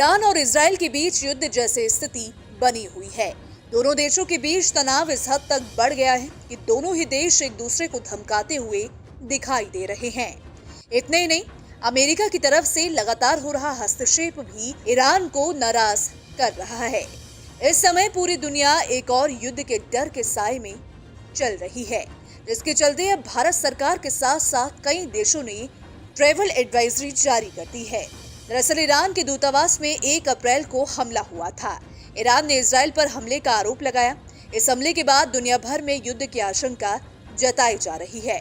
Iran और Israel के बीच युद्ध जैसी स्थिति बनी हुई है। दोनों देशों के बीच तनाव इस हद तक बढ़ गया है कि दोनों ही देश एक दूसरे को धमकाते हुए दिखाई दे रहे हैं। इतने ही नहीं, अमेरिका की तरफ से लगातार हो रहा हस्तक्षेप भी ईरान को नाराज कर रहा है। इस समय पूरी दुनिया एक और युद्ध के डर के साए में चल रही है, जिसके चलते अब भारत सरकार के साथ साथ कई देशों ने ट्रैवल एडवाइजरी जारी कर दी है। दरअसल ईरान के दूतावास में 1 अप्रैल को हमला हुआ था। ईरान ने इजराइल पर हमले का आरोप लगाया। इस हमले के बाद दुनिया भर में युद्ध की आशंका जताई जा रही है।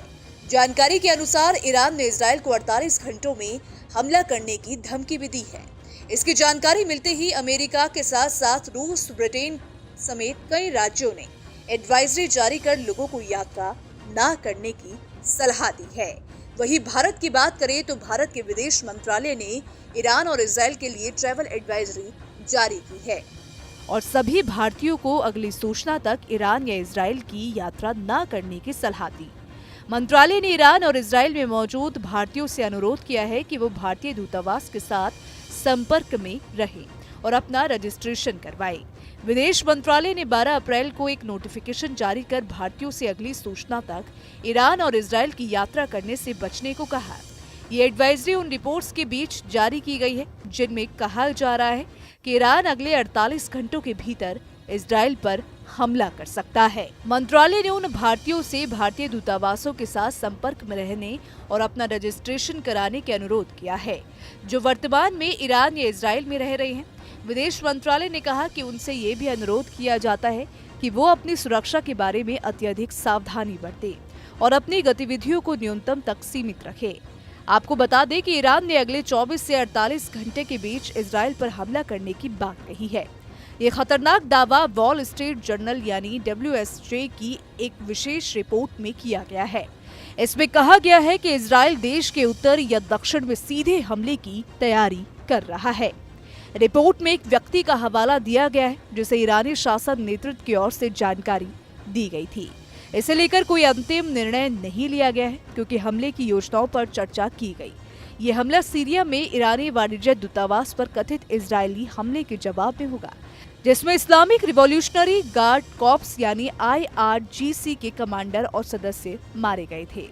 जानकारी के अनुसार ईरान ने इजराइल को 48 घंटों में हमला करने की धमकी भी दी है। इसकी जानकारी मिलते ही अमेरिका के साथ साथ रूस, ब्रिटेन समेत कई राज्यों ने एडवाइजरी जारी कर लोगों को यात्रा न करने की सलाह दी है। वहीं भारत की बात करें तो भारत के विदेश मंत्रालय ने ईरान और इजराइल के लिए ट्रैवल एडवाइजरी जारी की है और सभी भारतीयों को अगली सूचना तक ईरान या इजराइल की यात्रा न करने की सलाह दी। मंत्रालय ने ईरान और इजराइल में मौजूद भारतीयों से अनुरोध किया है कि वो भारतीय दूतावास के साथ संपर्क में रहें और अपना रजिस्ट्रेशन करवाएं। विदेश मंत्रालय ने 12 अप्रैल को एक नोटिफिकेशन जारी कर भारतीयों से अगली सूचना तक ईरान और इजराइल की यात्रा करने से बचने को कहा। ये एडवाइजरी उन रिपोर्ट्स के बीच जारी की गई है जिनमें कहा जा रहा है कि ईरान अगले 48 घंटों के भीतर इजराइल पर हमला कर सकता है। मंत्रालय ने उन भारतीयों से भारतीय दूतावासों के साथ संपर्क में रहने और अपना रजिस्ट्रेशन कराने के अनुरोध किया है, जो वर्तमान में ईरान या इजराइल में रह रहे हैं। विदेश मंत्रालय ने कहा कि उनसे ये भी अनुरोध किया जाता है कि वो अपनी सुरक्षा के बारे में अत्यधिक सावधानी बरतें और अपनी गतिविधियों को न्यूनतम तक सीमित रखें। आपको बता दें कि ईरान ने अगले 24 से 48 घंटे के बीच इजराइल पर हमला करने की बात कही है। ये खतरनाक दावा वॉल स्ट्रीट जर्नल यानी WSJ की एक विशेष रिपोर्ट में किया गया है। इसमें कहा गया है कि इजराइल देश के उत्तर या दक्षिण में सीधे हमले की तैयारी कर रहा है। रिपोर्ट में एक व्यक्ति का हवाला दिया गया है जिसे ईरानी शासन नेतृत्व की ओर से जानकारी दी गई थी। इसे लेकर कोई अंतिम निर्णय नहीं लिया गया है क्योंकि हमले की योजनाओं पर चर्चा की गई। ये हमला सीरिया में ईरानी वाणिज्य दूतावास पर कथित इजरायली हमले के जवाब में होगा, जिसमें इस्लामिक रिवॉल्यूशनरी गार्ड कॉर्प्स यानी IRGC के कमांडर और सदस्य मारे गए थे।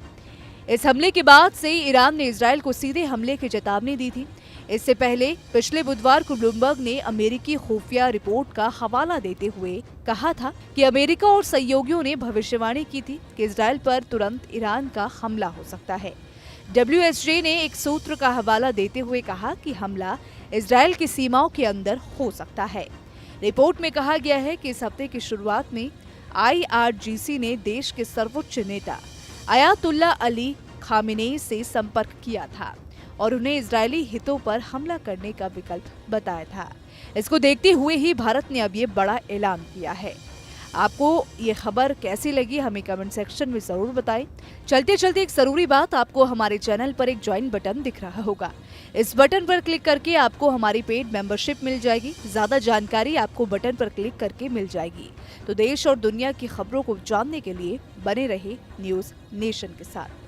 इस हमले के बाद से ईरान ने इजराइल को सीधे हमले की चेतावनी दी थी। इससे पहले पिछले बुधवार को ब्लूमबर्ग ने अमेरिकी खुफिया रिपोर्ट का हवाला देते हुए कहा था कि अमेरिका और सहयोगियों ने भविष्यवाणी की थी कि इजराइल पर तुरंत ईरान का हमला हो सकता है। WSJ ने एक सूत्र का हवाला देते हुए कहा कि हमला इजराइल की सीमाओं के अंदर हो सकता है। रिपोर्ट में कहा गया है कि इस हफ्ते की शुरुआत में IRGC ने देश के सर्वोच्च नेता अयातुल्ला अली खामेनेई से संपर्क किया था और उन्हें इजरायली हितों पर हमला करने का विकल्प बताया था। इसको देखते हुए ही भारत ने अब ये बड़ा ऐलान किया है। आपको ये खबर कैसी लगी हमें कमेंट सेक्शन में जरूर बताएं। चलते चलते एक जरूरी बात, आपको हमारे चैनल पर एक ज्वाइन बटन दिख रहा होगा। इस बटन पर क्लिक करके आपको हमारी पेड मेंबरशिप मिल जाएगी। ज्यादा जानकारी आपको बटन पर क्लिक करके मिल जाएगी। तो देश और दुनिया की खबरों को जानने के लिए बने रहे न्यूज़ नेशन के साथ।